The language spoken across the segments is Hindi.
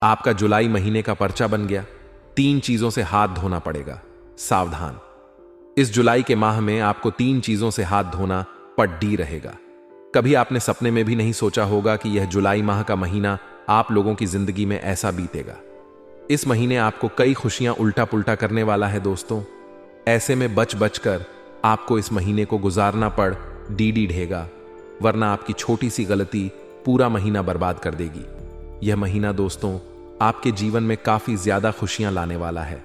आपका जुलाई महीने का पर्चा बन गया। 3 चीजों से हाथ धोना पड़ेगा, सावधान। इस जुलाई के माह में आपको 3 चीजों से हाथ धोना पड्डी रहेगा। कभी आपने सपने में भी नहीं सोचा होगा कि यह जुलाई माह का महीना आप लोगों की जिंदगी में ऐसा बीतेगा। इस महीने आपको कई खुशियां उल्टा पुल्टा करने वाला है दोस्तों। ऐसे में बच बच कर आपको इस महीने को गुजारना पड़ डीडी ढेगा, वरना आपकी छोटी सी गलती पूरा महीना बर्बाद कर देगी। यह महीना दोस्तों आपके जीवन में काफी ज्यादा खुशियां लाने वाला है,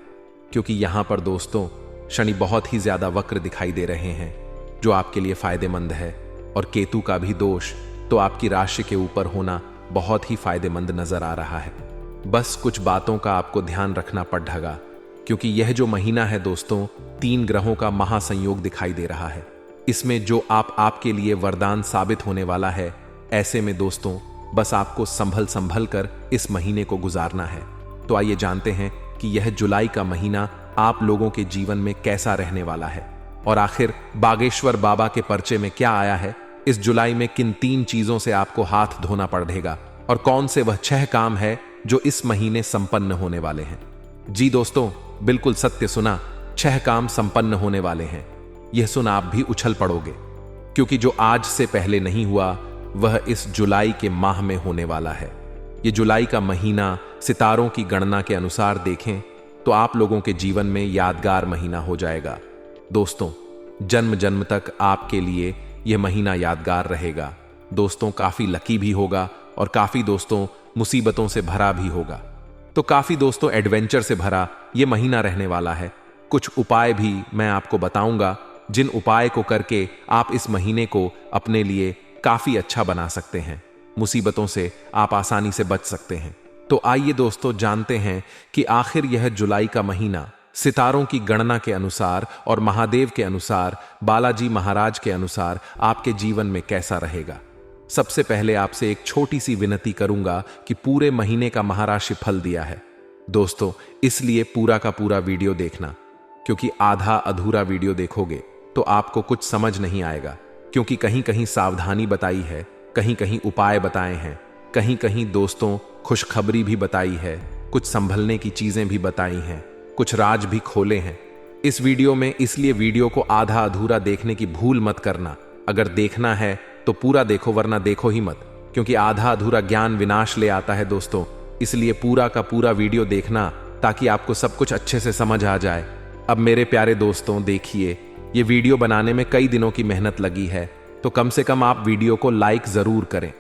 क्योंकि यहां पर दोस्तों शनि बहुत ही ज्यादा वक्र दिखाई दे रहे हैं, जो आपके लिए फायदेमंद है। और केतु का भी दोष तो आपकी राशि के ऊपर होना बहुत ही फायदेमंद नजर आ रहा है। बस कुछ बातों का आपको ध्यान रखना पड़ेगा, क्योंकि यह जो महीना है दोस्तों 3 ग्रहों का महासंयोग दिखाई दे रहा है। इसमें जो आपके लिए वरदान साबित होने वाला है। ऐसे में दोस्तों बस आपको संभल कर इस महीने को गुजारना है। तो आइए जानते हैं कि यह जुलाई का महीना आप लोगों के जीवन में कैसा रहने वाला है, और आखिर बागेश्वर बाबा के पर्चे में क्या आया है। इस जुलाई में किन 3 चीजों से आपको हाथ धोना पड़ेगा, और कौन से वह 6 काम है जो इस महीने संपन्न होने वाले हैं। जी दोस्तों, बिल्कुल सत्य सुना, 6 काम संपन्न होने वाले हैं। यह सुन आप भी उछल पड़ोगे, क्योंकि जो आज से पहले नहीं हुआ वह इस जुलाई के माह में होने वाला है। यह जुलाई का महीना सितारों की गणना के अनुसार देखें तो आप लोगों के जीवन में यादगार महीना हो जाएगा। दोस्तों, जन्म जन्म तक आपके लिए यह महीना यादगार रहेगा। दोस्तों, काफी लकी भी होगा, और काफी दोस्तों मुसीबतों से भरा भी होगा। तो काफी दोस्तों एडवेंचर से भरा यह महीना रहने वाला है। कुछ उपाय भी मैं आपको बताऊंगा, जिन उपाय को करके आप इस महीने को अपने लिए काफी अच्छा बना सकते हैं। मुसीबतों से आप आसानी से बच सकते हैं। तो आइए दोस्तों जानते हैं कि आखिर यह जुलाई का महीना सितारों की गणना के अनुसार और महादेव के अनुसार, बालाजी महाराज के अनुसार आपके जीवन में कैसा रहेगा। सबसे पहले आपसे एक छोटी सी विनती करूंगा कि पूरे महीने का महाराशि फल दिया है दोस्तों, इसलिए पूरा का पूरा वीडियो देखना, क्योंकि आधा अधूरा वीडियो देखोगे तो आपको कुछ समझ नहीं आएगा। क्योंकि कहीं कहीं सावधानी बताई है, कहीं कहीं उपाय बताए हैं, कहीं कहीं दोस्तों खुशखबरी भी बताई है, कुछ संभलने की चीजें भी बताई हैं, कुछ राज भी खोले हैं इस वीडियो में। इसलिए वीडियो को आधा अधूरा देखने की भूल मत करना। अगर देखना है तो पूरा देखो, वरना देखो ही मत, क्योंकि आधा अधूरा ज्ञान विनाश ले आता है दोस्तों। इसलिए पूरा का पूरा वीडियो देखना, ताकि आपको सब कुछ अच्छे से समझ आ जाए। अब मेरे प्यारे दोस्तों देखिए, ये वीडियो बनाने में कई दिनों की मेहनत लगी है, तो कम से कम आप वीडियो को लाइक जरूर करें।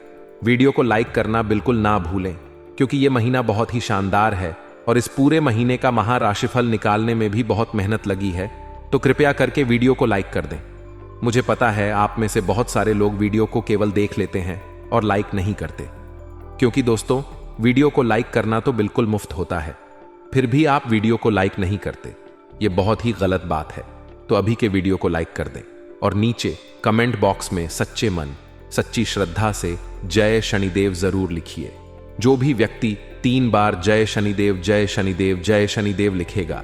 वीडियो को लाइक करना बिल्कुल ना भूलें, क्योंकि ये महीना बहुत ही शानदार है, और इस पूरे महीने का महाराशिफल निकालने में भी बहुत मेहनत लगी है। तो कृपया करके वीडियो को लाइक कर दें। मुझे पता है आप में से बहुत सारे लोग वीडियो को केवल देख लेते हैं और लाइक नहीं करते, क्योंकि दोस्तों वीडियो को लाइक करना तो बिल्कुल मुफ्त होता है, फिर भी आप वीडियो को लाइक नहीं करते। ये बहुत ही गलत बात है। तो अभी के वीडियो को लाइक कर दें, और नीचे कमेंट बॉक्स में सच्चे मन सच्ची श्रद्धा से जय शनिदेव जरूर लिखिए। जो भी व्यक्ति 3 बार जय शनिदेव जय शनिदेव जय शनिदेव लिखेगा,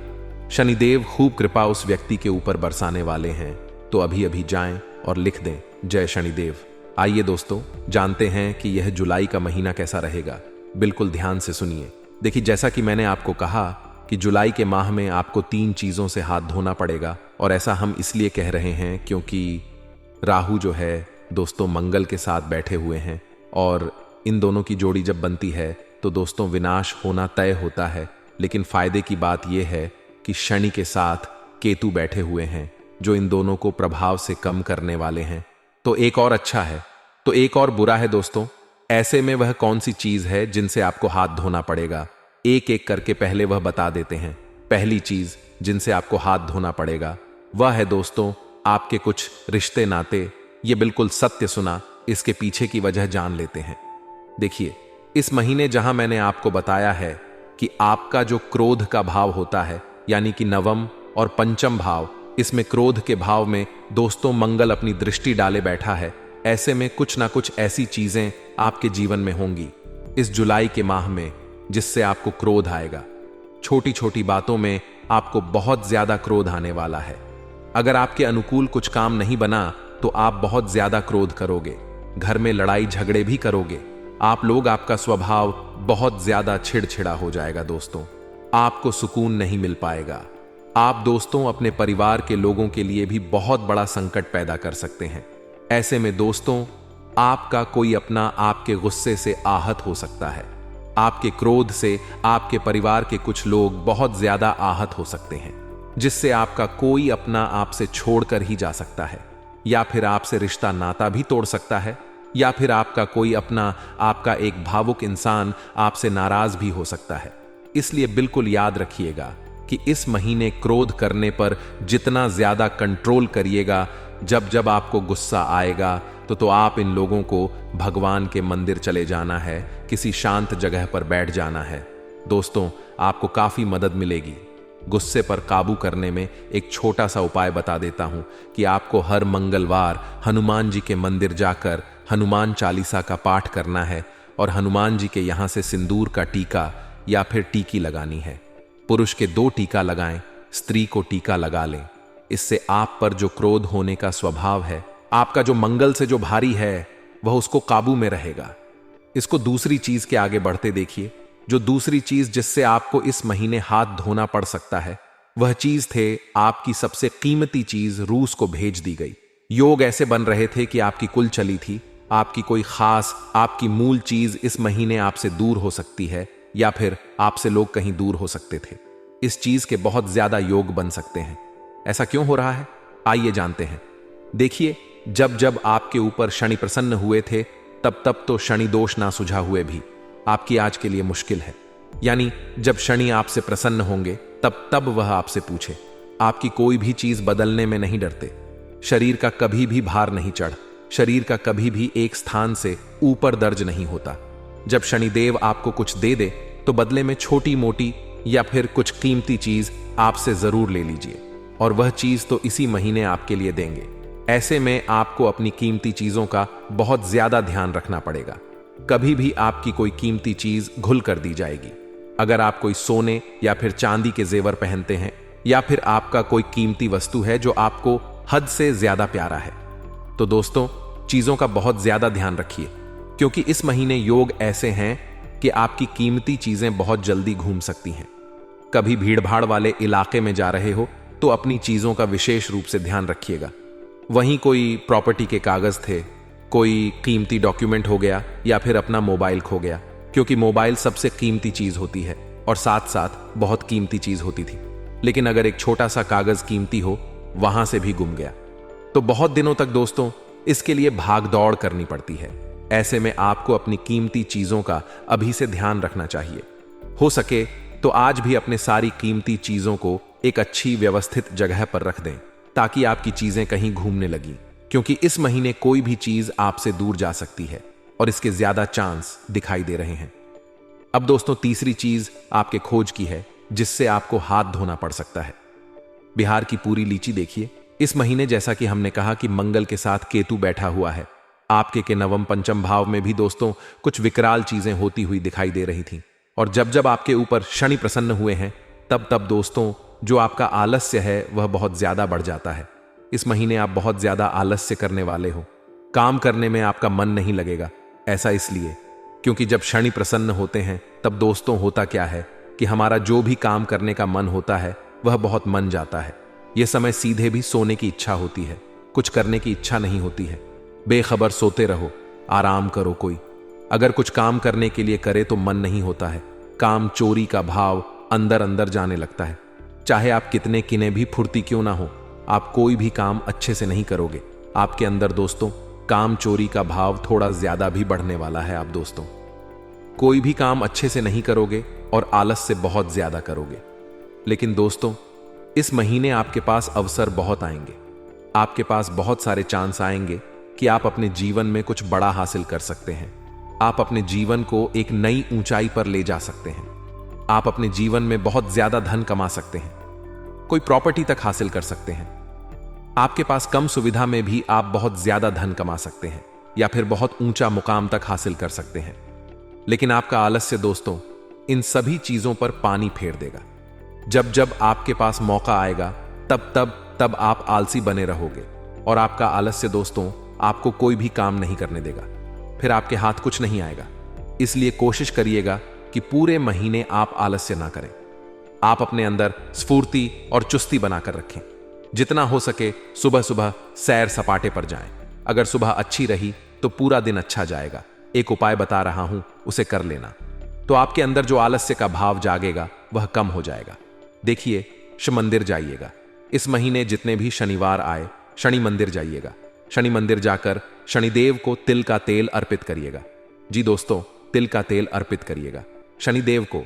शनिदेव खूब कृपा उस व्यक्ति के ऊपर बरसाने वाले हैं। तो अभी अभी जाएं और लिख दें जय शनिदेव। आइए दोस्तों जानते हैं कि यह जुलाई का महीना कैसा रहेगा। बिल्कुल ध्यान से सुनिए। देखिए, जैसा कि मैंने आपको कहा कि जुलाई के माह में आपको 3 चीजों से हाथ धोना पड़ेगा, और ऐसा हम इसलिए कह रहे हैं क्योंकि राहु जो है दोस्तों मंगल के साथ बैठे हुए हैं, और इन दोनों की जोड़ी जब बनती है तो दोस्तों विनाश होना तय होता है। लेकिन फायदे की बात यह है कि शनि के साथ केतु बैठे हुए हैं, जो इन दोनों को प्रभाव से कम करने वाले हैं। तो एक और अच्छा है तो एक और बुरा है दोस्तों। ऐसे में वह कौन सी चीज है जिनसे आपको हाथ धोना पड़ेगा, एक एक करके पहले वह बता देते हैं। पहली चीज जिनसे आपको हाथ धोना पड़ेगा वह है दोस्तों आपके कुछ रिश्ते नाते। ये बिल्कुल सत्य सुना, इसके पीछे की वजह जान लेते हैं। देखिए, इस महीने जहां मैंने आपको बताया है कि आपका जो क्रोध का भाव होता है, यानी कि नवम और पंचम भाव, इसमें क्रोध के भाव में दोस्तों मंगल अपनी दृष्टि डाले बैठा है। ऐसे में कुछ ना कुछ ऐसी चीजें आपके जीवन में होंगी इस जुलाई के माह में जिससे आपको क्रोध आएगा। छोटी छोटी बातों में आपको बहुत ज्यादा क्रोध आने वाला है। अगर आपके अनुकूल कुछ काम नहीं बना तो आप बहुत ज्यादा क्रोध करोगे, घर में लड़ाई झगड़े भी करोगे। आप लोग, आपका स्वभाव बहुत ज्यादा चिड़चिड़ा हो जाएगा दोस्तों। आपको सुकून नहीं मिल पाएगा। आप दोस्तों अपने परिवार के लोगों के लिए भी बहुत बड़ा संकट पैदा कर सकते हैं। ऐसे में दोस्तों आपका कोई अपना आपके गुस्से से आहत हो सकता है। आपके क्रोध से आपके परिवार के कुछ लोग बहुत ज्यादा आहत हो सकते हैं, जिससे आपका कोई अपना आपसे छोड़कर ही जा सकता है, या फिर आपसे रिश्ता नाता भी तोड़ सकता है, या फिर आपका कोई अपना आपका एक भावुक इंसान आपसे नाराज भी हो सकता है। इसलिए बिल्कुल याद रखिएगा कि इस महीने क्रोध करने पर जितना ज्यादा कंट्रोल करिएगा, जब जब आपको गुस्सा आएगा तो आप इन लोगों को भगवान के मंदिर चले जाना है, किसी शांत जगह पर बैठ जाना है। दोस्तों आपको काफी मदद मिलेगी। गुस्से पर काबू करने में एक छोटा सा उपाय बता देता हूं कि आपको हर मंगलवार हनुमान जी के मंदिर जाकर हनुमान चालीसा का पाठ करना है और हनुमान जी के यहां से सिंदूर का टीका या फिर टीकी लगानी है। पुरुष के 2 टीका लगाएं, स्त्री को टीका लगा लें। इससे आप पर जो क्रोध होने का स्वभाव है, आपका जो मंगल से जो भारी है, वह उसको काबू में रहेगा। इसको दूसरी चीज के आगे बढ़ते देखिए। जो दूसरी चीज जिससे आपको इस महीने हाथ धोना पड़ सकता है, वह चीज थे आपकी सबसे कीमती चीज रूस को भेज दी गई। योग ऐसे बन रहे थे कि आपकी कुल चली थी, आपकी कोई खास आपकी मूल चीज इस महीने आपसे दूर हो सकती है, या फिर आपसे लोग कहीं दूर हो सकते थे। इस चीज के बहुत ज्यादा योग बन सकते हैं। ऐसा क्यों हो रहा है, आइए जानते हैं। देखिए, जब जब आपके ऊपर शनि प्रसन्न हुए थे, तब तब तो शनि दोष ना सुझा हुए भी आपकी आज के लिए मुश्किल है। यानी जब शनि आपसे प्रसन्न होंगे तब तब वह आपसे पूछे। आपकी कोई भी चीज बदलने में नहीं डरते। शरीर का कभी भी भार नहीं चढ़, शरीर का कभी भी एक स्थान से ऊपर दर्ज नहीं होता। जब शनिदेव आपको कुछ दे दे तो बदले में छोटी मोटी या फिर कुछ कीमती चीज आपसे जरूर ले लीजिए, और वह चीज तो इसी महीने आपके लिए देंगे। ऐसे में आपको अपनी कीमती चीजों का बहुत ज्यादा ध्यान रखना पड़ेगा। कभी भी आपकी कोई कीमती चीज घुल कर दी जाएगी। अगर आप कोई सोने या फिर चांदी के जेवर पहनते हैं, या फिर आपका कोई कीमती वस्तु है जो आपको हद से ज्यादा प्यारा है, तो दोस्तों चीजों का बहुत ज्यादा ध्यान रखिए, क्योंकि इस महीने योग ऐसे हैं कि आपकी कीमती चीजें बहुत जल्दी घूम सकती हैं। कभी भीड़भाड़ वाले इलाके में जा रहे हो तो अपनी चीजों का विशेष रूप से ध्यान रखिएगा। वहीं कोई प्रॉपर्टी के कागज थे, कोई कीमती डॉक्यूमेंट हो गया, या फिर अपना मोबाइल खो गया, क्योंकि मोबाइल सबसे कीमती चीज होती है और साथ साथ बहुत कीमती चीज होती थी। लेकिन अगर एक छोटा सा कागज कीमती हो, वहां से भी गुम गया तो बहुत दिनों तक दोस्तों इसके लिए भाग दौड़ करनी पड़ती है। ऐसे में आपको अपनी कीमती चीजों का अभी से ध्यान रखना चाहिए। हो सके तो आज भी अपने सारी कीमती चीजों को एक अच्छी व्यवस्थित जगह पर रख दें, ताकि आपकी चीजें कहीं घूमने लगी, क्योंकि इस महीने कोई भी चीज आपसे दूर जा सकती है और इसके ज्यादा चांस दिखाई दे रहे हैं। अब दोस्तों तीसरी चीज आपके खोज की है, जिससे आपको हाथ धोना पड़ सकता है। बिहार की पूरी लीची देखिए। इस महीने जैसा कि हमने कहा कि मंगल के साथ केतु बैठा हुआ है, आपके के नवम पंचम भाव में भी दोस्तों कुछ विकराल चीजें होती हुई दिखाई दे रही थीं। और जब जब आपके ऊपर शनि प्रसन्न हुए हैं, तब तब दोस्तों जो आपका आलस्य है वह बहुत ज्यादा बढ़ जाता है। इस महीने आप बहुत ज्यादा आलस्य करने वाले हो। काम करने में आपका मन नहीं लगेगा। ऐसा इसलिए क्योंकि जब शनि प्रसन्न होते हैं तब दोस्तों होता क्या है कि हमारा जो भी काम करने का मन होता है वह बहुत मन जाता है। यह समय सीधे भी सोने की इच्छा होती है, कुछ करने की इच्छा नहीं होती है। बेखबर सोते रहो, आराम करो। कोई अगर कुछ काम करने के लिए करे तो मन नहीं होता है। काम चोरी का भाव अंदर अंदर जाने लगता है। चाहे आप कितने किने भी फुर्ती क्यों ना हो, आप कोई भी काम अच्छे से नहीं करोगे। आपके अंदर दोस्तों काम चोरी का भाव थोड़ा ज्यादा भी बढ़ने वाला है। आप दोस्तों कोई भी काम अच्छे से नहीं करोगे और आलस से बहुत ज्यादा करोगे। लेकिन दोस्तों इस महीने आपके पास अवसर बहुत आएंगे। आपके पास बहुत सारे चांस आएंगे कि आप अपने जीवन में कुछ बड़ा हासिल कर सकते हैं। आप अपने जीवन को एक नई ऊंचाई पर ले जा सकते हैं। आप अपने जीवन में बहुत ज्यादा धन कमा सकते हैं, कोई प्रॉपर्टी तक हासिल कर सकते हैं। आपके पास कम सुविधा में भी आप बहुत ज्यादा धन कमा सकते हैं, या फिर बहुत ऊंचा मुकाम तक हासिल कर सकते हैं। लेकिन आपका आलस्य दोस्तों इन सभी चीजों पर पानी फेर देगा। जब जब आपके पास मौका आएगा तब आप आलसी बने रहोगे, और आपका आलस्य दोस्तों आपको कोई भी काम नहीं करने देगा। फिर आपके हाथ कुछ नहीं आएगा। इसलिए कोशिश करिएगा कि पूरे महीने आप आलस्य ना करें। आप अपने अंदर स्फूर्ति और चुस्ती बनाकर रखें। जितना हो सके सुबह सुबह सैर सपाटे पर जाएं। अगर सुबह अच्छी रही तो पूरा दिन अच्छा जाएगा। एक उपाय बता रहा हूं, उसे कर लेना तो आपके अंदर जो आलस्य का भाव जागेगा वह कम हो जाएगा। देखिए, शिव मंदिर जाइएगा। इस महीने जितने भी शनिवार आए, शनि मंदिर जाइएगा। शनि मंदिर जाकर शनिदेव को तिल का तेल अर्पित करिएगा। जी दोस्तों, तिल का तेल अर्पित करिएगा शनिदेव को।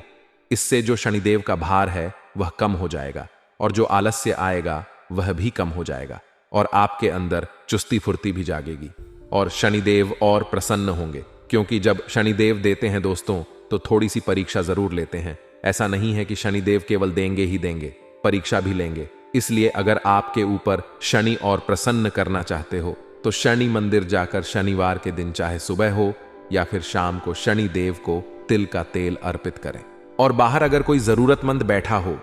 इससे जो शनिदेव का भार है वह कम हो जाएगा और जो आलस्य आएगा वह भी कम हो जाएगा और आपके अंदर चुस्ती फुर्ती भी जागेगी और शनिदेव और प्रसन्न होंगे। क्योंकि जब शनिदेव देते हैं दोस्तों तो थोड़ी सी परीक्षा जरूर लेते हैं। ऐसा नहीं है कि शनिदेव केवल देंगे ही देंगे, परीक्षा भी लेंगे। इसलिए अगर आपके ऊपर शनि और प्रसन्न करना चाहते हो तो शनि मंदिर जाकर शनिवार के दिन चाहे सुबह हो या फिर शाम को शनिदेव को तिल का तेल अर्पित करें। और बाहर अगर कोई जरूरतमंद बैठा हो,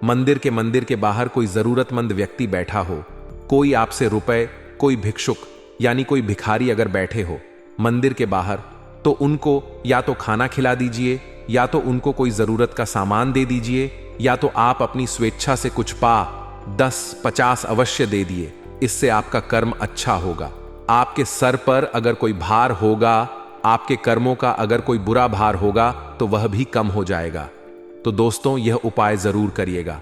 मंदिर के बाहर कोई जरूरतमंद व्यक्ति बैठा हो, कोई आपसे रुपए, कोई भिक्षुक यानी कोई भिखारी अगर बैठे हो मंदिर के बाहर, तो उनको या तो खाना खिला दीजिए या तो उनको कोई जरूरत का सामान दे दीजिए या तो आप अपनी स्वेच्छा से कुछ 10-50 अवश्य दे दिए। इससे आपका कर्म अच्छा होगा। आपके सर पर अगर कोई भार होगा, आपके कर्मों का अगर कोई बुरा भार होगा तो वह भी कम हो जाएगा। तो दोस्तों, यह उपाय जरूर करिएगा।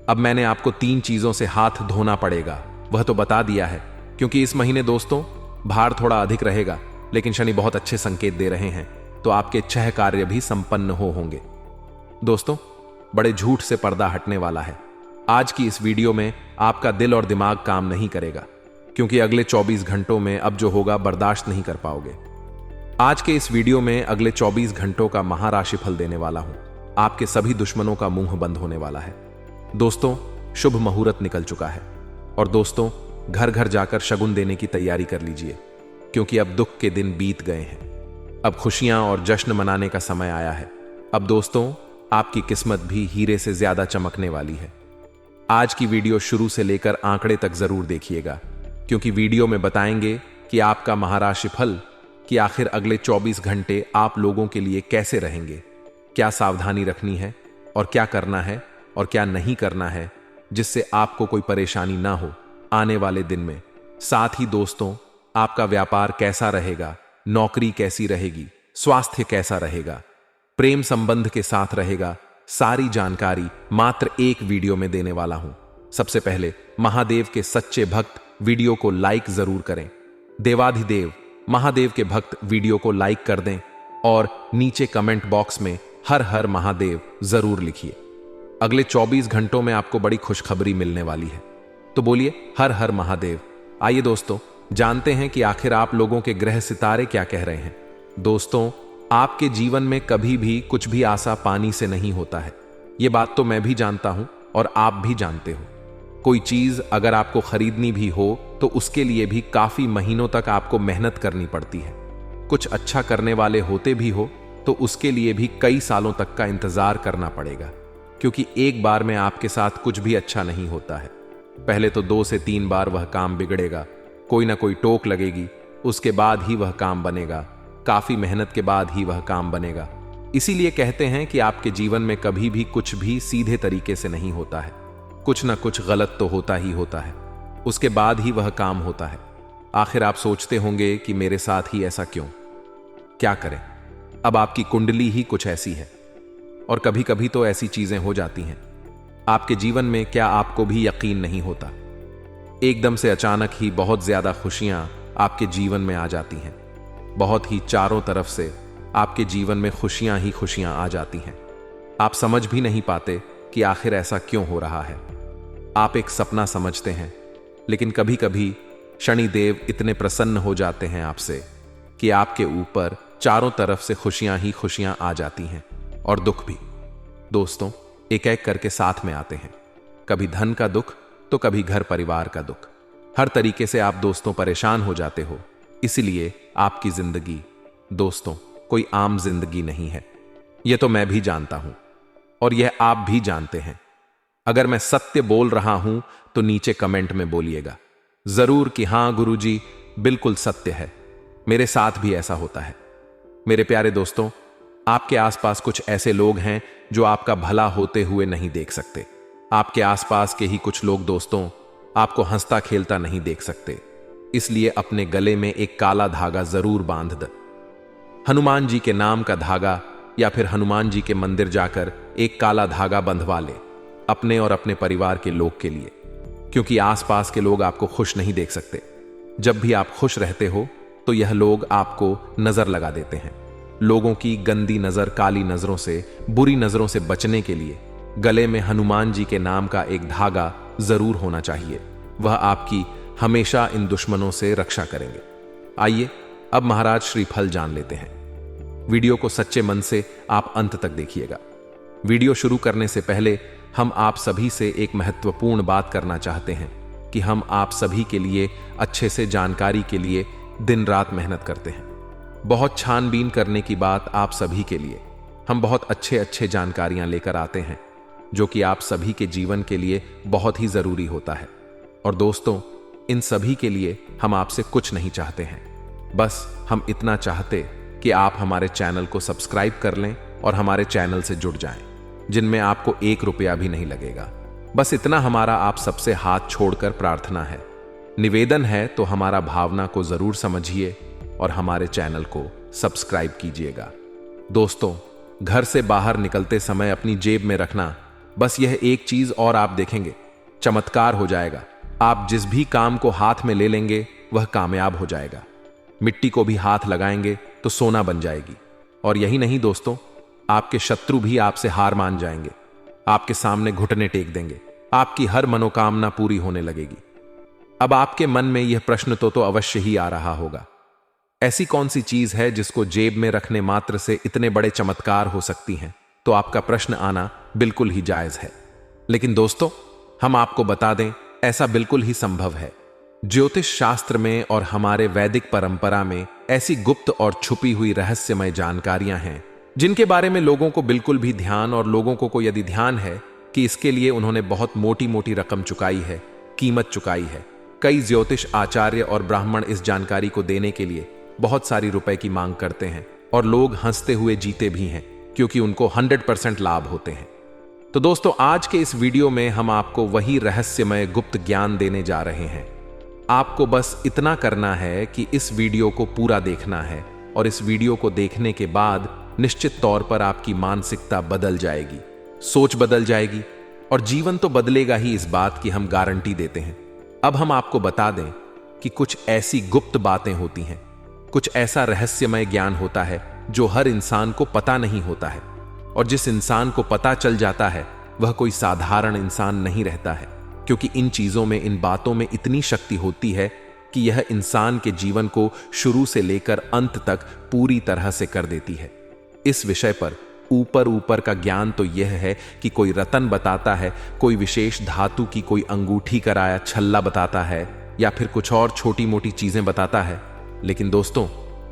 अब मैंने आपको 3 चीजों से हाथ धोना पड़ेगा वह तो बता दिया है, क्योंकि इस महीने दोस्तों भार थोड़ा अधिक रहेगा, लेकिन शनि बहुत अच्छे संकेत दे रहे हैं तो आपके 6 कार्य भी संपन्न होंगे। दोस्तों, बड़े झूठ से पर्दा हटने वाला है। आज की इस वीडियो में आपका दिल और दिमाग काम नहीं करेगा, क्योंकि अगले 24 घंटों में अब जो होगा बर्दाश्त नहीं कर पाओगे। आज के इस वीडियो में अगले 24 घंटों का महाराशि फल देने वाला हूं। आपके सभी दुश्मनों का मुंह बंद होने वाला है। दोस्तों, शुभ मुहूर्त निकल चुका है और दोस्तों घर घर जाकर शगुन देने की तैयारी कर लीजिए, क्योंकि अब दुख के दिन बीत गए हैं। अब खुशियां और जश्न मनाने का समय आया है। अब दोस्तों आपकी किस्मत भी हीरे से ज्यादा चमकने वाली है। आज की वीडियो शुरू से लेकर आंकड़े तक जरूर देखिएगा, क्योंकि वीडियो में बताएंगे कि आपका महाराशि फल कि आखिर अगले 24 घंटे आप लोगों के लिए कैसे रहेंगे, क्या सावधानी रखनी है और क्या करना है और क्या नहीं करना है, जिससे आपको कोई परेशानी ना हो आने वाले दिन में। साथ ही दोस्तों आपका व्यापार कैसा रहेगा, नौकरी कैसी रहेगी, स्वास्थ्य कैसा रहेगा, प्रेम संबंध के साथ रहेगा, सारी जानकारी मात्र एक वीडियो में देने वाला हूं। सबसे पहले महादेव के सच्चे भक्त वीडियो को लाइक जरूर करें। देवाधिदेव महादेव के भक्त वीडियो को लाइक कर दें और नीचे कमेंट बॉक्स में हर हर महादेव जरूर लिखिए। अगले 24 घंटों में आपको बड़ी खुशखबरी मिलने वाली है, तो बोलिए हर हर महादेव। आइए दोस्तों जानते हैं कि आखिर आप लोगों के ग्रह सितारे क्या कह रहे हैं। दोस्तों, आपके जीवन में कभी भी कुछ भी आशा पानी से नहीं होता है। यह बात तो मैं भी जानता हूं और आप भी जानते हो। कोई चीज अगर आपको खरीदनी भी हो तो उसके लिए भी काफी महीनों तक आपको मेहनत करनी पड़ती है। कुछ अच्छा करने वाले होते भी हो तो उसके लिए भी कई सालों तक का इंतजार करना पड़ेगा, क्योंकि एक बार में आपके साथ कुछ भी अच्छा नहीं होता है। पहले तो 2 से 3 बार वह काम बिगड़ेगा, कोई ना कोई टोक लगेगी, उसके बाद ही वह काम बनेगा। काफी मेहनत के बाद ही वह काम बनेगा। इसीलिए कहते हैं कि आपके जीवन में कभी भी कुछ भी सीधे तरीके से नहीं होता है। कुछ ना कुछ गलत तो होता ही होता है, उसके बाद ही वह काम होता है। आखिर आप सोचते होंगे कि मेरे साथ ही ऐसा क्यों? क्या करें, अब आपकी कुंडली ही कुछ ऐसी है और कभी कभी तो ऐसी चीजें हो जाती हैं आपके जीवन में, क्या आपको भी यकीन नहीं होता? एकदम से अचानक ही बहुत ज्यादा खुशियां आपके जीवन में आ जाती हैं। बहुत ही चारों तरफ से आपके जीवन में खुशियां ही खुशियां आ जाती हैं। आप समझ भी नहीं पाते कि आखिर ऐसा क्यों हो रहा है। आप एक सपना समझते हैं, लेकिन कभी कभी शनिदेव इतने प्रसन्न हो जाते हैं आपसे कि आपके ऊपर चारों तरफ से खुशियां ही खुशियां आ जाती हैं और दुख भी। दोस्तों, एक एक करके साथ में आते हैं। कभी धन का दुख तो कभी घर परिवार का दुख। हर तरीके से आप दोस्तों परेशान हो जाते हो। इसलिए आपकी जिंदगी दोस्तों कोई आम जिंदगी नहीं है। यह तो मैं भी जानता हूं और यह आप भी जानते हैं। अगर मैं सत्य बोल रहा हूं तो नीचे कमेंट में बोलिएगा जरूर कि हां गुरुजी, बिल्कुल सत्य है, मेरे साथ भी ऐसा होता है। मेरे प्यारे दोस्तों, आपके आसपास कुछ ऐसे लोग हैं जो आपका भला होते हुए नहीं देख सकते। आपके आसपास के ही कुछ लोग दोस्तों आपको हंसता खेलता नहीं देख सकते। इसलिए अपने गले में एक काला धागा जरूर बांध दे। हनुमान जी के नाम का धागा या फिर हनुमान जी के मंदिर जाकर एक काला धागा बंधवा ले, अपने और अपने परिवार के लोग के लिए, क्योंकि आसपास के लोग आपको खुश नहीं देख सकते। जब भी आप खुश रहते हो तो यह लोग आपको नजर लगा देते हैं। लोगों की गंदी नजर, काली नजरों से, बुरी नजरों से बचने के लिए गले में हनुमान जी के नाम का एक धागा जरूर होना चाहिए। वह आपकी हमेशा इन दुश्मनों से रक्षा करेंगे। आइए अब महाराज श्रीफल जान लेते हैं। वीडियो को सच्चे मन से आप अंत तक देखिएगा। वीडियो शुरू करने से पहले हम आप सभी से एक महत्वपूर्ण बात करना चाहते हैं कि हम आप सभी के लिए अच्छे से जानकारी के लिए दिन रात मेहनत करते हैं। बहुत छानबीन करने की बात आप सभी के लिए हम बहुत अच्छे जानकारियां लेकर आते हैं, जो कि आप सभी के जीवन के लिए बहुत ही जरूरी होता है। और दोस्तों, इन सभी के लिए हम आपसे कुछ नहीं चाहते हैं, बस हम इतना चाहते कि आप हमारे चैनल को सब्सक्राइब कर लें और हमारे चैनल से जुड़ जाएं, जिनमें आपको 1 रुपया भी नहीं लगेगा। बस इतना हमारा आप सबसे हाथ छोड़कर प्रार्थना है, निवेदन है। तो हमारा भावना को जरूर समझिए और हमारे चैनल को सब्सक्राइब कीजिएगा। दोस्तों, घर से बाहर निकलते समय अपनी जेब में रखना बस यह एक चीज और आप देखेंगे, चमत्कार हो जाएगा। आप जिस भी काम को हाथ में ले लेंगे वह कामयाब हो जाएगा। मिट्टी को भी हाथ लगाएंगे तो सोना बन जाएगी। और यही नहीं दोस्तों, आपके शत्रु भी आपसे हार मान जाएंगे, आपके सामने घुटने टेक देंगे, आपकी हर मनोकामना पूरी होने लगेगी। अब आपके मन में यह प्रश्न तो अवश्य ही आ रहा होगा, ऐसी कौन सी चीज है जिसको जेब में रखने मात्र से इतने बड़े चमत्कार हो सकती हैं? तो आपका प्रश्न आना बिल्कुल ही जायज है। लेकिन दोस्तों, हम आपको बता दें, ऐसा बिल्कुल ही संभव है। ज्योतिष शास्त्र में और हमारे वैदिक परंपरा में ऐसी गुप्त और छुपी हुई रहस्यमय जानकारियां हैं जिनके बारे में लोगों को बिल्कुल भी ध्यान, और लोगों को यदि ध्यान है कि इसके लिए उन्होंने बहुत मोटी मोटी रकम चुकाई है, कीमत चुकाई है। कई ज्योतिष आचार्य और ब्राह्मण इस जानकारी को देने के लिए बहुत सारी रुपए की मांग करते हैं, और लोग हंसते हुए जीते भी हैं, क्योंकि उनको 100% लाभ होते हैं। तो दोस्तों, आज के इस वीडियो में हम आपको वही रहस्यमय गुप्त ज्ञान देने जा रहे हैं। आपको बस इतना करना है कि इस वीडियो को पूरा देखना है, और इस वीडियो को देखने के बाद निश्चित तौर पर आपकी मानसिकता बदल जाएगी, सोच बदल जाएगी, और जीवन तो बदलेगा ही, इस बात की हम गारंटी देते हैं। अब हम आपको बता दें कि कुछ ऐसी गुप्त बातें होती हैं, कुछ ऐसा रहस्यमय ज्ञान होता है जो हर इंसान को पता नहीं होता है, और जिस इंसान को पता चल जाता है वह कोई साधारण इंसान नहीं रहता है, क्योंकि इन चीजों में, इन बातों में इतनी शक्ति होती है कि यह इंसान के जीवन को शुरू से लेकर अंत तक पूरी तरह से कर देती है। इस विषय पर ऊपर का ज्ञान तो यह है कि कोई रतन बताता है, कोई विशेष धातु की कोई अंगूठी कराया छल्ला बताता है, या फिर कुछ और छोटी मोटी चीजें बताता है। लेकिन दोस्तों,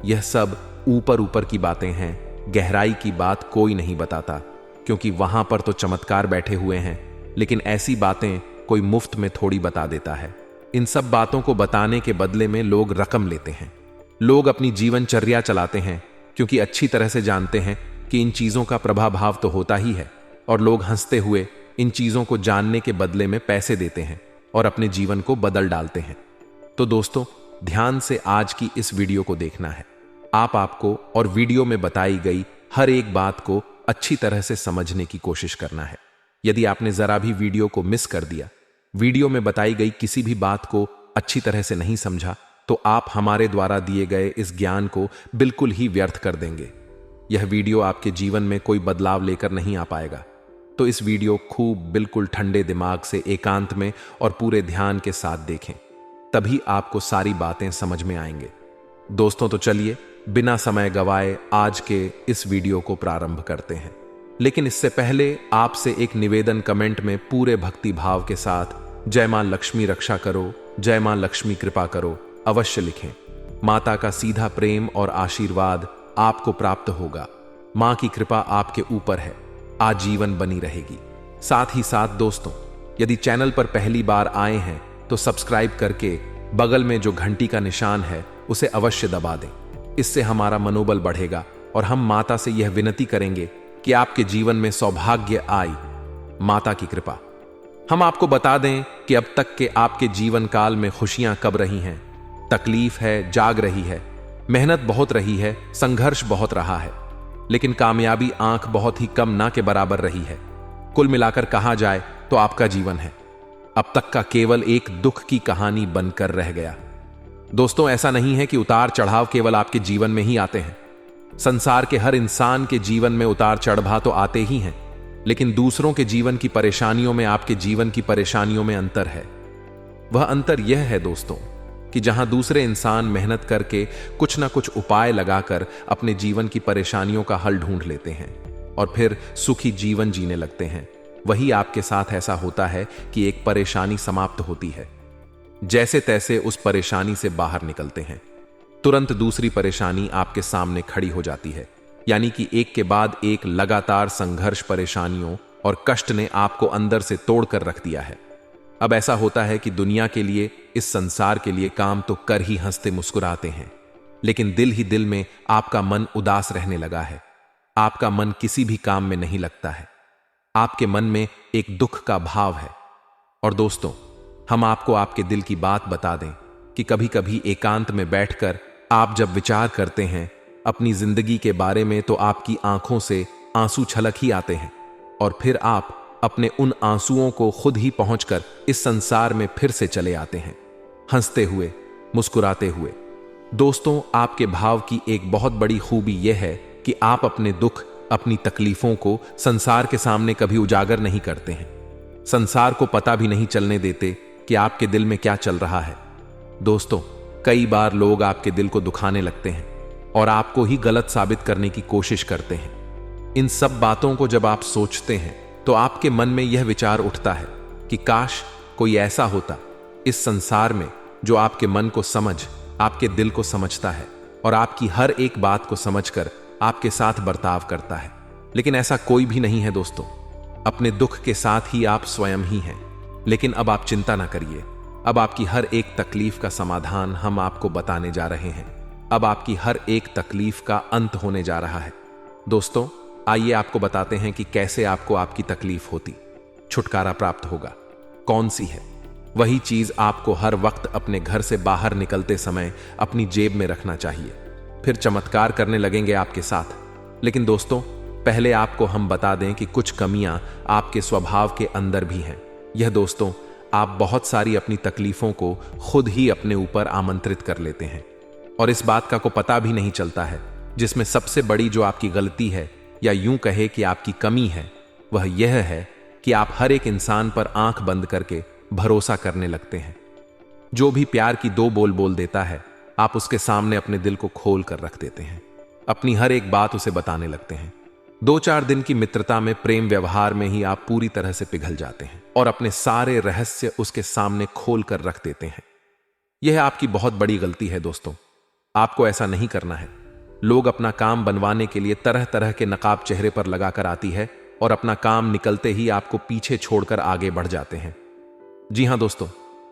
यह सब ऊपर की बातें हैं, गहराई की बात कोई नहीं बताता, क्योंकि वहां पर तो चमत्कार बैठे हुए हैं। लेकिन ऐसी बातें कोई मुफ्त में थोड़ी बता देता है। इन सब बातों को बताने के बदले में लोग रकम लेते हैं। लोग अपनी जीवनचर्या चलाते हैं, क्योंकि अच्छी तरह से जानते हैं कि इन चीजों का प्रभाव तो होता ही है, और लोग हंसते हुए इन चीजों को जानने के बदले में पैसे देते हैं और अपने जीवन को बदल डालते हैं। तो दोस्तों, ध्यान से आज की इस वीडियो को देखना है। आपको और वीडियो में बताई गई हर एक बात को अच्छी तरह से समझने की कोशिश करना है। यदि आपने जरा भी वीडियो को मिस कर दिया, वीडियो में बताई गई किसी भी बात को अच्छी तरह से नहीं समझा, तो आप हमारे द्वारा दिए गए इस ज्ञान को बिल्कुल ही व्यर्थ कर देंगे। यह वीडियो आपके जीवन में कोई बदलाव लेकर नहीं आ पाएगा। तो इस वीडियो खूब बिल्कुल ठंडे दिमाग से, एकांत में और पूरे ध्यान के साथ देखें, तभी आपको सारी बातें समझ में आएंगे। दोस्तों, तो चलिए बिना समय गवाए आज के इस वीडियो को प्रारंभ करते हैं। लेकिन इससे पहले आपसे एक निवेदन, कमेंट में पूरे भक्ति भाव के साथ जय मां लक्ष्मी रक्षा करो, जय मां लक्ष्मी कृपा करो अवश्य लिखें। माता का सीधा प्रेम और आशीर्वाद आपको प्राप्त होगा। मां की कृपा आपके ऊपर है, आजीवन बनी रहेगी। साथ ही साथ दोस्तों, यदि चैनल पर पहली बार आए हैं तो सब्सक्राइब करके बगल में जो घंटी का निशान है उसे अवश्य दबा दें। इससे हमारा मनोबल बढ़ेगा और हम माता से यह विनती करेंगे कि आपके जीवन में सौभाग्य आए। माता की कृपा। हम आपको बता दें कि अब तक के आपके जीवन काल में खुशियां कब रही हैं, तकलीफ है, जाग रही है, मेहनत बहुत रही है, संघर्ष बहुत रहा है, लेकिन कामयाबी आंख बहुत ही कम ना के बराबर रही है। कुल मिलाकर कहा जाए तो आपका जीवन है अब तक का केवल एक दुख की कहानी बनकर रह गया। दोस्तों, ऐसा नहीं है कि उतार चढ़ाव केवल आपके जीवन में ही आते हैं। संसार के हर इंसान के जीवन में उतार चढ़ाव तो आते ही हैं, लेकिन दूसरों के जीवन की परेशानियों में आपके जीवन की परेशानियों में अंतर है। वह अंतर यह है दोस्तों कि जहां दूसरे इंसान मेहनत करके कुछ ना कुछ उपाय लगाकर अपने जीवन की परेशानियों का हल ढूंढ लेते हैं और फिर सुखी जीवन जीने लगते हैं, वही आपके साथ ऐसा होता है कि एक परेशानी समाप्त होती है, जैसे तैसे उस परेशानी से बाहर निकलते हैं, तुरंत दूसरी परेशानी आपके सामने खड़ी हो जाती है। यानी कि एक के बाद एक लगातार संघर्ष, परेशानियों और कष्ट ने आपको अंदर से तोड़कर रख दिया है। अब ऐसा होता है कि दुनिया के लिए, इस संसार के लिए काम तो कर ही हंसते मुस्कुराते हैं, लेकिन दिल ही दिल में आपका मन उदास रहने लगा है। आपका मन किसी भी काम में नहीं लगता है। आपके मन में एक दुख का भाव है। और दोस्तों, हम आपको आपके दिल की बात बता दें कि कभी कभी एकांत में बैठकर आप जब विचार करते हैं अपनी जिंदगी के बारे में, तो आपकी आंखों से आंसू छलक ही आते हैं और फिर आप अपने उन आंसुओं को खुद ही पहुंचकर इस संसार में फिर से चले आते हैं, हंसते हुए, मुस्कुराते हुए। दोस्तों, आपके भाव की एक बहुत बड़ी खूबी यह है कि आप अपने दुख, अपनी तकलीफों को संसार के सामने कभी उजागर नहीं करते हैं। संसार को पता भी नहीं चलने देते कि आपके दिल में क्या चल रहा है। दोस्तों, कई बार लोग आपके दिल को दुखाने लगते हैं और आपको ही गलत साबित करने की कोशिश करते हैं। इन सब बातों को जब आप सोचते हैं तो आपके मन में यह विचार उठता है कि काश कोई ऐसा होता इस संसार में जो आपके मन को समझ, आपके दिल को समझता है और आपकी हर एक बात को समझकर आपके साथ बर्ताव करता है। लेकिन ऐसा कोई भी नहीं है दोस्तों। अपने दुख के साथ ही आप स्वयं ही हैं। लेकिन अब आप चिंता ना करिए। अब आपकी हर एक तकलीफ का समाधान हम आपको बताने जा रहे हैं। अब आपकी हर एक तकलीफ का अंत होने जा रहा है। दोस्तों, आइए आपको बताते हैं कि कैसे आपको आपकी तकलीफ होती छुटकारा प्राप्त होगा। कौन सी है वही चीज आपको हर वक्त अपने घर से बाहर निकलते समय अपनी जेब में रखना चाहिए। फिर चमत्कार करने लगेंगे आपके साथ। लेकिन दोस्तों, पहले आपको हम बता दें कि कुछ कमियां आपके स्वभाव के अंदर भी हैं। यह दोस्तों, आप बहुत सारी अपनी तकलीफों को खुद ही अपने ऊपर आमंत्रित कर लेते हैं और इस बात का को पता भी नहीं चलता है। जिसमें सबसे बड़ी जो आपकी गलती है, या यूं कहे कि आपकी कमी है, वह यह है कि आप हर एक इंसान पर आंख बंद करके भरोसा करने लगते हैं। जो भी प्यार की दो बोल बोल देता है, आप उसके सामने अपने दिल को खोल कर रख देते हैं। अपनी हर एक बात उसे बताने लगते हैं। 2-4 दिन की मित्रता में, प्रेम व्यवहार में ही आप पूरी तरह से पिघल जाते हैं और अपने सारे रहस्य उसके सामने खोल कर रख देते हैं। यह आपकी बहुत बड़ी गलती है दोस्तों। आपको ऐसा नहीं करना है। लोग अपना काम बनवाने के लिए तरह तरह के नकाब चेहरे पर लगाकर आती है और अपना काम निकलते ही आपको पीछे छोड़कर आगे बढ़ जाते हैं। जी हां दोस्तों,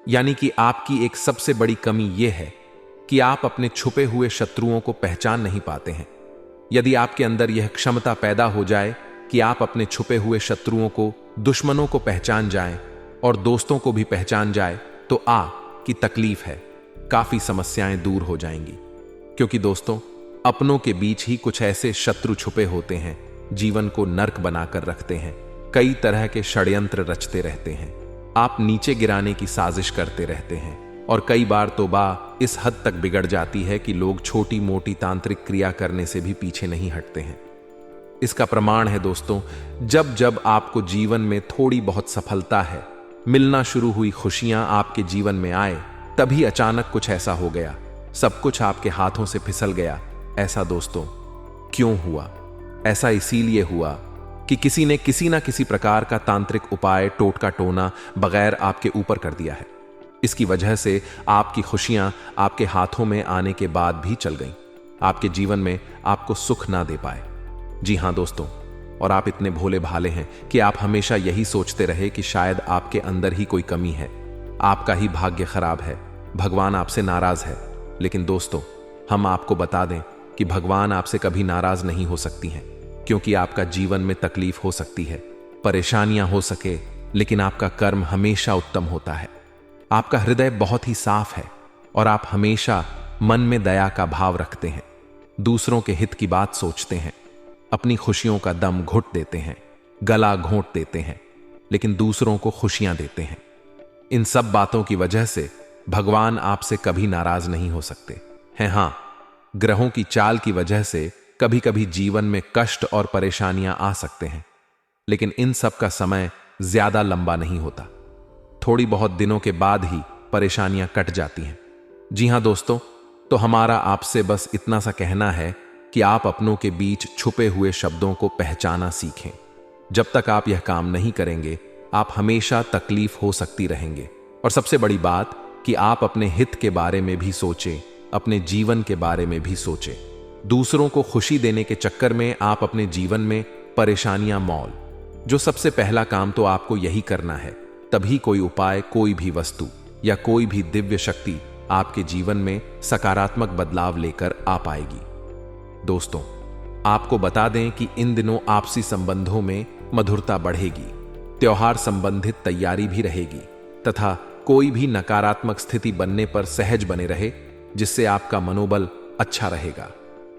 यानी कि आपकी एक सबसे बड़ी कमी यह है कि आप अपने छुपे हुए शत्रुओं को पहचान नहीं पाते हैं। यदि आपके अंदर यह क्षमता पैदा हो जाए कि आप अपने छुपे हुए शत्रुओं को, दुश्मनों को पहचान जाएं और दोस्तों को भी पहचान जाए, तो आपकी तकलीफ है, काफी समस्याएं दूर हो जाएंगी। क्योंकि दोस्तों, अपनों के बीच ही कुछ ऐसे शत्रु छुपे होते हैं, जीवन को नर्क बनाकर रखते हैं, कई तरह के षड्यंत्र रचते रहते हैं, आप नीचे गिराने की साजिश करते रहते हैं और कई बार तो इस हद तक बिगड़ जाती है कि लोग छोटी मोटी तांत्रिक क्रिया करने से भी पीछे नहीं हटते हैं। इसका प्रमाण है दोस्तों, जब जब आपको जीवन में थोड़ी बहुत सफलता है, मिलना शुरू हुई, खुशियां आपके जीवन में आए, तभी अचानक कुछ ऐसा हो गया, सब कुछ आपके हाथों से फिसल गया। ऐसा दोस्तों क्यों हुआ? ऐसा इसीलिए हुआ कि किसी ने किसी ना किसी प्रकार का तांत्रिक उपाय, टोटका टोना बगैर आपके ऊपर कर दिया है। इसकी वजह से आपकी खुशियां आपके हाथों में आने के बाद भी चल गईं, आपके जीवन में आपको सुख ना दे पाए। जी हां दोस्तों, और आप इतने भोले भाले हैं कि आप हमेशा यही सोचते रहे कि शायद आपके अंदर ही कोई कमी है, आपका ही भाग्य खराब है, भगवान आपसे नाराज है। लेकिन दोस्तों, हम आपको बता दें कि भगवान आपसे कभी नाराज नहीं हो सकती हैं, क्योंकि आपका जीवन में तकलीफ हो सकती है, परेशानियां हो सके, लेकिन आपका कर्म हमेशा उत्तम होता है। आपका हृदय बहुत ही साफ है और आप हमेशा मन में दया का भाव रखते हैं, दूसरों के हित की बात सोचते हैं, अपनी खुशियों का दम घुट देते हैं, गला घोंट देते हैं, लेकिन दूसरों को खुशियां देते हैं। इन सब बातों की वजह से भगवान आपसे कभी नाराज नहीं हो सकते हैं। हां, ग्रहों की चाल की वजह से कभी कभी जीवन में कष्ट और परेशानियां आ सकते हैं, लेकिन इन सब का समय ज्यादा लंबा नहीं होता। थोड़ी बहुत दिनों के बाद ही परेशानियां कट जाती हैं। जी हां दोस्तों, तो हमारा आपसे बस इतना सा कहना है कि आप अपनों के बीच छुपे हुए शब्दों को पहचाना सीखें। जब तक आप यह काम नहीं करेंगे, आप हमेशा तकलीफ हो सकती रहेंगे। और सबसे बड़ी बात कि आप अपने हित के बारे में भी सोचें, अपने जीवन के बारे में भी सोचें। दूसरों को खुशी देने के चक्कर में आप अपने जीवन में परेशानियां मोल। जो सबसे पहला काम तो आपको यही करना है, तभी कोई उपाय, कोई भी वस्तु या कोई भी दिव्य शक्ति आपके जीवन में सकारात्मक बदलाव लेकर आ पाएगी। दोस्तों, आपको बता दें कि इन दिनों आपसी संबंधों में मधुरता बढ़ेगी, त्योहार संबंधित तैयारी भी रहेगी तथा कोई भी नकारात्मक स्थिति बनने पर सहज बने रहे, जिससे आपका मनोबल अच्छा रहेगा।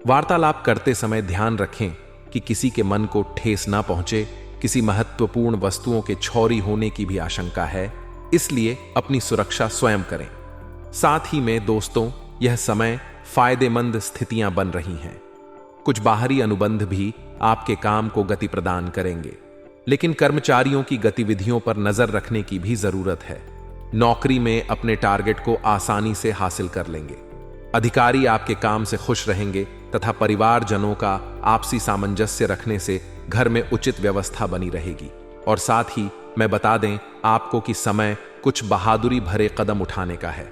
वार्तालाप करते समय ध्यान रखें कि किसी के मन को ठेस ना पहुंचे। किसी महत्वपूर्ण वस्तुओं के चोरी होने की भी आशंका है, इसलिए अपनी सुरक्षा स्वयं करें। साथ ही में दोस्तों, यह समय फायदेमंद स्थितियां बन रही हैं। कुछ बाहरी अनुबंध भी आपके काम को गति प्रदान करेंगे, लेकिन कर्मचारियों की गतिविधियों पर नजर रखने की भी जरूरत है। नौकरी में अपने टारगेट को आसानी से हासिल कर लेंगे। अधिकारी आपके काम से खुश रहेंगे तथा परिवारजनों का आपसी सामंजस्य रखने से घर में उचित व्यवस्था बनी रहेगी। और साथ ही मैं बता दें आपको कि समय कुछ बहादुरी भरे कदम उठाने का है।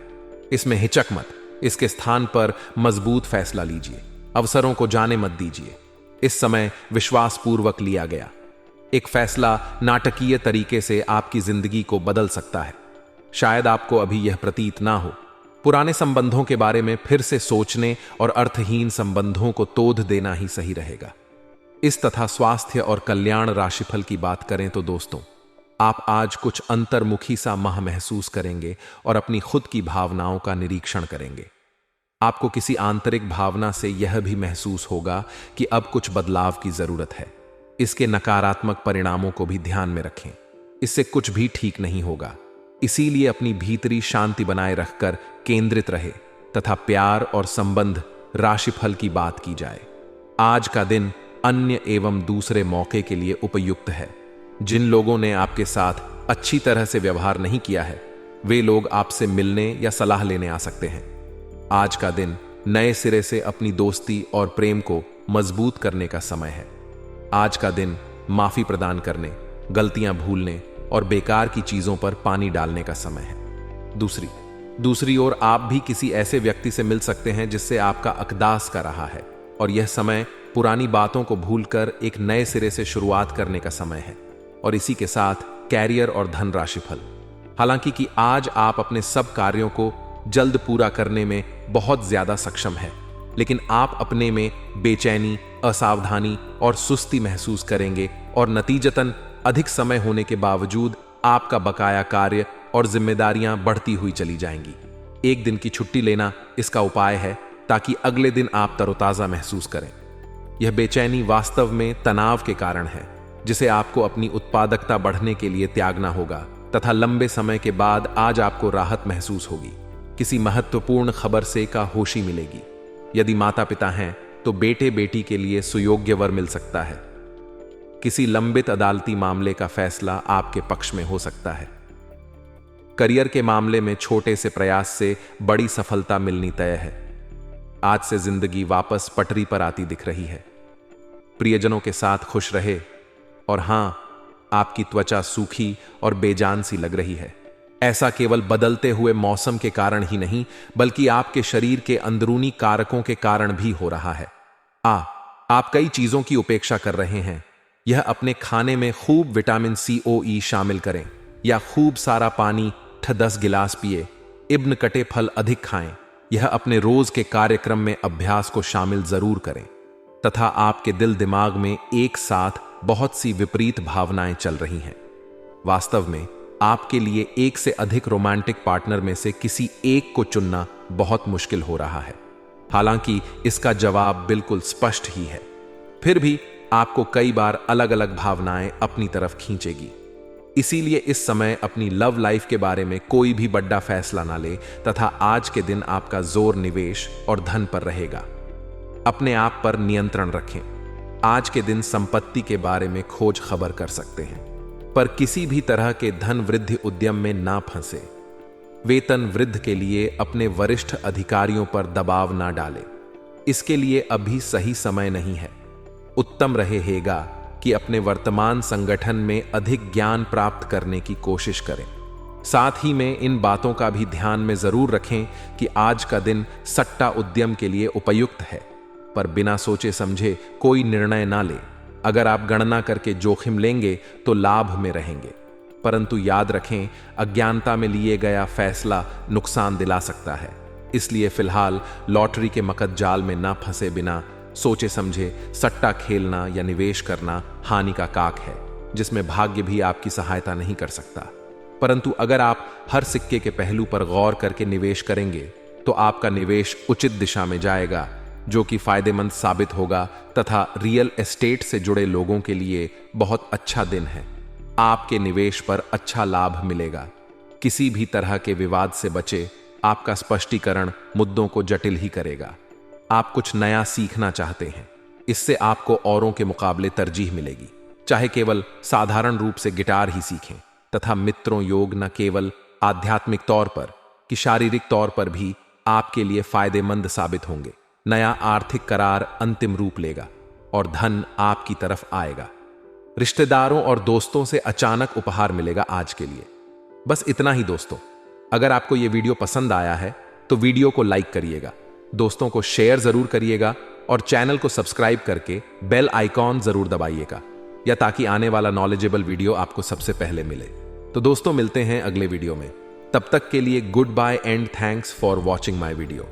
इसमें हिचक मत, इसके स्थान पर मजबूत फैसला लीजिए। अवसरों को जाने मत दीजिए। इस समय विश्वासपूर्वक लिया गया एक फैसला नाटकीय तरीके से आपकी जिंदगी को बदल सकता है। शायद आपको अभी यह प्रतीत ना हो। पुराने संबंधों के बारे में फिर से सोचने और अर्थहीन संबंधों को तोड़ देना ही सही रहेगा। इस तथा स्वास्थ्य और कल्याण राशिफल की बात करें तो दोस्तों, आप आज कुछ अंतर्मुखी सा माह महसूस करेंगे और अपनी खुद की भावनाओं का निरीक्षण करेंगे। आपको किसी आंतरिक भावना से यह भी महसूस होगा कि अब कुछ बदलाव की जरूरत है। इसके नकारात्मक परिणामों को भी ध्यान में रखें। इससे कुछ भी ठीक नहीं होगा। इसीलिए अपनी भीतरी शांति बनाए रखकर केंद्रित रहे तथा प्यार और संबंध राशिफल की बात की जाए। आज का दिन अन्य एवं दूसरे मौके के लिए उपयुक्त है। जिन लोगों ने आपके साथ अच्छी तरह से व्यवहार नहीं किया है, वे लोग आपसे मिलने या सलाह लेने आ सकते हैं। आज का दिन नए सिरे से अपनी दोस्ती और प्रेम को मजबूत करने का समय है। आज का दिन माफी प्रदान करने, गलतियां भूलने और बेकार की चीजों पर पानी डालने का समय है। दूसरी ओर आप भी किसी ऐसे व्यक्ति से मिल सकते हैं जिससे आपका अकदास का रहा है, और यह समय पुरानी बातों को भूलकर एक नए सिरे से शुरुआत करने का समय है। और इसी के साथ कैरियर और धन राशिफल। हालांकि कि आज आप अपने सब कार्यों को जल्द पूरा करने में बहुत ज्यादा सक्षम है, लेकिन आप अपने में बेचैनी, असावधानी और सुस्ती महसूस करेंगे और नतीजतन अधिक समय होने के बावजूद आपका बकाया कार्य और जिम्मेदारियां बढ़ती हुई चली जाएंगी। एक दिन की छुट्टी लेना इसका उपाय है, ताकि अगले दिन आप तरोताजा महसूस करें। यह बेचैनी वास्तव में तनाव के कारण है, जिसे आपको अपनी उत्पादकता बढ़ने के लिए त्यागना होगा तथा लंबे समय के बाद आज आपको राहत महसूस होगी। किसी महत्वपूर्ण खबर से का होशी मिलेगी। यदि माता पिता हैं तो बेटे बेटी के लिए सुयोग्य वर मिल सकता है। किसी लंबित अदालती मामले का फैसला आपके पक्ष में हो सकता है। करियर के मामले में छोटे से प्रयास से बड़ी सफलता मिलनी तय है। आज से जिंदगी वापस पटरी पर आती दिख रही है। प्रियजनों के साथ खुश रहे। और हां, आपकी त्वचा सूखी और बेजान सी लग रही है। ऐसा केवल बदलते हुए मौसम के कारण ही नहीं, बल्कि आपके शरीर के अंदरूनी कारकों के कारण भी हो रहा है। आप कई चीजों की उपेक्षा कर रहे हैं। यह अपने खाने में खूब विटामिन COE शामिल करें, या खूब सारा पानी 10 गिलास पिए, इब्न कटे फल अधिक खाएं, यह अपने रोज के कार्यक्रम में अभ्यास को शामिल जरूर करें तथा आपके दिल दिमाग में एक साथ बहुत सी विपरीत भावनाएं चल रही हैं। वास्तव में आपके लिए एक से अधिक रोमांटिक पार्टनर में से किसी एक को चुनना बहुत मुश्किल हो रहा है। हालांकि इसका जवाब बिल्कुल स्पष्ट ही है, फिर भी आपको कई बार अलग अलग भावनाएं अपनी तरफ खींचेगी। इसीलिए इस समय अपनी लव लाइफ के बारे में कोई भी बड़ा फैसला ना ले तथा आज के दिन आपका जोर निवेश और धन पर रहेगा। अपने आप पर नियंत्रण रखें। आज के दिन संपत्ति के बारे में खोज खबर कर सकते हैं, पर किसी भी तरह के धन वृद्धि उद्यम में ना फंसे। वेतन वृद्धि के लिए अपने वरिष्ठ अधिकारियों पर दबाव ना डालें, इसके लिए अभी सही समय नहीं है। उत्तम रहेगा कि अपने वर्तमान संगठन में अधिक ज्ञान प्राप्त करने की कोशिश करें। साथ ही में इन बातों का भी ध्यान में जरूर रखें कि आज का दिन सट्टा उद्यम के लिए उपयुक्त है, पर बिना सोचे समझे कोई निर्णय ना ले। अगर आप गणना करके जोखिम लेंगे तो लाभ में रहेंगे, परंतु याद रखें अज्ञानता में लिए गया फैसला नुकसान दिला सकता है। इसलिए फिलहाल लॉटरी के मकद जाल में ना फंसे बिना सोचे समझे सट्टा खेलना या निवेश करना हानि का काक है, जिसमें भाग्य भी आपकी सहायता नहीं कर सकता। परंतु अगर आप हर सिक्के के पहलू पर गौर करके निवेश करेंगे तो आपका निवेश उचित दिशा में जाएगा, जो कि फायदेमंद साबित होगा तथा रियल एस्टेट से जुड़े लोगों के लिए बहुत अच्छा दिन है। आपके निवेश पर अच्छा लाभ मिलेगा। किसी भी तरह के विवाद से बचे। आपका स्पष्टीकरण मुद्दों को जटिल ही करेगा। आप कुछ नया सीखना चाहते हैं, इससे आपको औरों के मुकाबले तरजीह मिलेगी। चाहे केवल साधारण रूप से गिटार ही सीखें तथा मित्रों योग न केवल आध्यात्मिक तौर पर कि शारीरिक तौर पर भी आपके लिए फायदेमंद साबित होंगे। नया आर्थिक करार अंतिम रूप लेगा और धन आपकी तरफ आएगा। रिश्तेदारों और दोस्तों से अचानक उपहार मिलेगा आज के लिए। बस इतना ही दोस्तों। अगर आपको यह वीडियो पसंद आया है तो वीडियो को लाइक करिएगा, दोस्तों को शेयर जरूर करिएगा और चैनल को सब्सक्राइब करके बेल आइकॉन जरूर दबाइएगा, या ताकि आने वाला नॉलेजेबल वीडियो आपको सबसे पहले मिले। तो दोस्तों मिलते हैं अगले वीडियो में। तब तक के लिए good bye and thanks for watching my video.